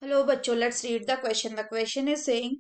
Hello, bachcho. Let's read the question. The question is saying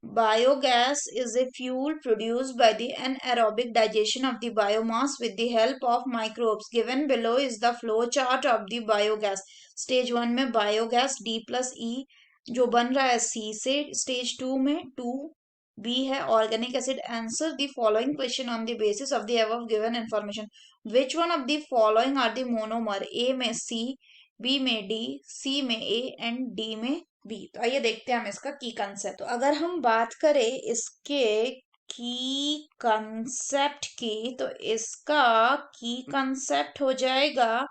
biogas is a fuel produced by the anaerobic digestion of the biomass with the help of microbes. Given below is the flow chart of the biogas. Stage 1 में biogas D plus E जो बन रहा है C से, stage 2 में 2B है organic acid. Answer the following question on the basis of the above given information. Which one of the following are the monomer? A में C, B में D, C में ए एंड डी में B. तो आइए देखते हैं हम इसका की कंसेप्ट. तो अगर हम बात करें इसके की कंसेप्ट की, तो इसका की कंसेप्ट हो जाएगा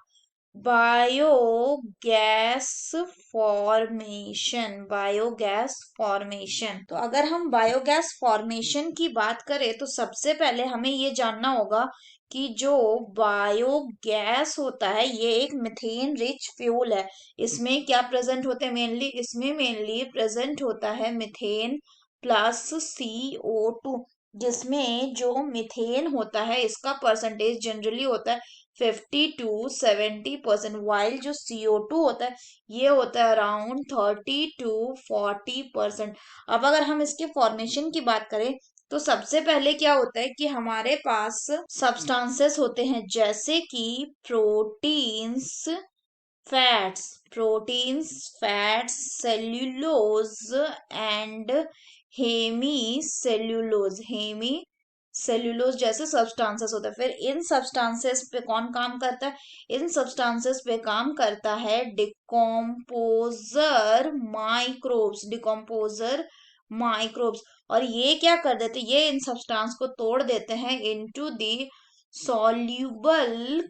बायोगैस फॉर्मेशन. Biogas formation. तो अगर हम बायोगैस फॉर्मेशन की बात करें तो सबसे पहले हमें ये जानना होगा कि जो बायोगैस होता है ये एक मिथेन रिच फ्यूल है. इसमें क्या प्रेजेंट होते हैं मेनली? इसमें मेनली प्रेजेंट होता है मिथेन प्लस CO2, जिसमें जो मिथेन होता है इसका परसेंटेज जनरली होता है 50 to 70%, वाइल जो CO2 होता है ये होता है अराउंड 30 to 40%. अब अगर हम इसके फॉर्मेशन की बात करें तो सबसे पहले क्या होता है कि हमारे पास सब्सटेंसेस होते हैं जैसे कि proteins, fats, cellulose and hemicellulose जैसे सब्सटेंसेस होते हैं. फिर इन सब्सटेंसेस पे कौन काम करता है? इन सब्सटेंसेस पे काम करता है डिकम्पोजर माइक्रोब्स. और ये क्या कर देते हैं? ये इन सब्सटेंस को तोड़ देते हैं इनटू दी सॉल्यूबल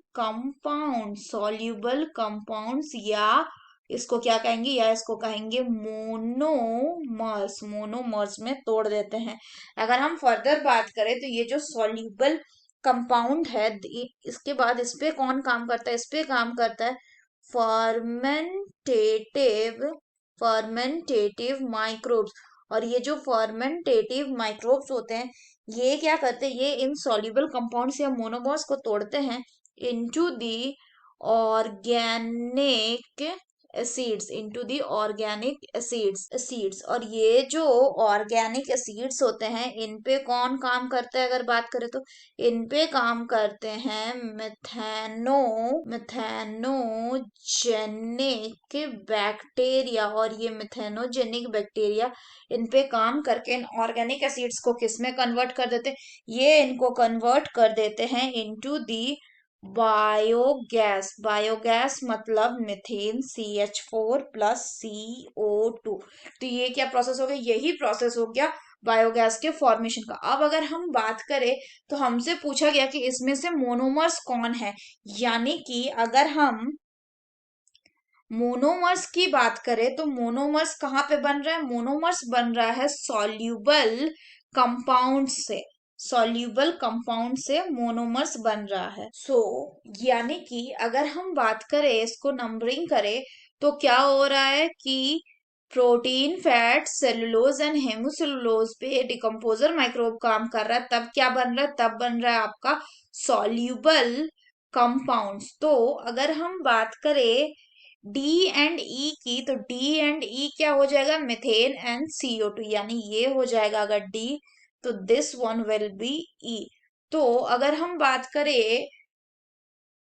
कंपाउंड्स, या इसको क्या कहेंगे? या इसको कहेंगे मोनोमर्स में तोड़ देते हैं. अगर हम फर्दर बात करें तो ये जो सॉल्यूबल कंपाउंड है इसके बाद इस पे कौन काम करता है? इस पे काम करता है फर्मेंटेटिव माइक्रोब्स. और ये जो फर्मेंटेटिव माइक्रोब्स होते हैं ये क्या करते हैं? ये इन सॉल्युबल कंपाउंड्स या मोनोमर्स को तोड़ते हैं इनटू दी ऑर्गेनिक एसिड्स. और ये जो ऑर्गेनिक एसिड्स होते हैं इन पे कौन काम करता है? अगर बात करें तो इन पे काम करते हैं मिथेनोजेनिक बैक्टीरिया. और ये मिथेनोजेनिक बैक्टीरिया इन पे काम करके इन ऑर्गेनिक एसिड्स को किस में कन्वर्ट कर देते हैं? ये इनको कन्वर्ट कर देते हैं इनटू दी बायोगैस मतलब मिथेन CH4 प्लस CO2. तो ये क्या प्रोसेस हो गया? यही प्रोसेस हो गया बायोगैस के फॉर्मेशन का. अब अगर हम बात करें तो हमसे पूछा गया कि इसमें से मोनोमर्स कौन है. यानी कि अगर हम मोनोमर्स की बात करें तो मोनोमर्स कहाँ पे बन रहा है? मोनोमर्स बन रहा है सॉल्यूबल कंपाउंड से मोनोमर्स बन रहा है. यानी कि अगर हम बात करें इसको नंबरिंग करें तो क्या हो रहा है कि प्रोटीन, फैट, सेलुलोज एंड हेमोसेलुलोज पे डिकम्पोजर माइक्रोब काम कर रहा है. तब क्या बन रहा है? तब बन रहा है आपका सॉल्यूबल कंपाउंड्स. तो अगर हम बात करें डी एंड ई की, तो डी एंड ई क्या हो जाएगा? Methane and CO2. यानी ये हो जाएगा अगर डी तो this one will be E. तो अगर हम बात करें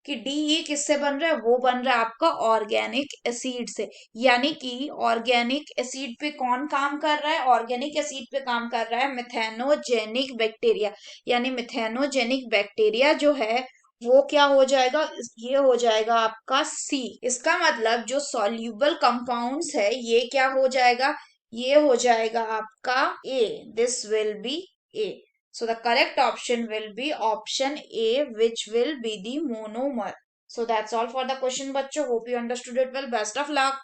कि डी ई किससे बन रहा है? वो बन रहा है आपका ऑर्गेनिक एसिड से. यानी कि ऑर्गेनिक एसिड पे कौन काम कर रहा है? ऑर्गेनिक एसिड पे काम कर रहा है मिथेनोजेनिक बैक्टीरिया. यानी मिथेनोजेनिक बैक्टीरिया जो है वो क्या हो जाएगा? ये हो जाएगा आपका सी. इसका मतलब जो सॉल्यूबल कंपाउंड्स है ये क्या हो जाएगा? ये हो जाएगा आपका A. This will be A. So the correct option will be option A, which will be the monomer. So that's all for the question, bachcho. Hope you understood it well. Best of luck.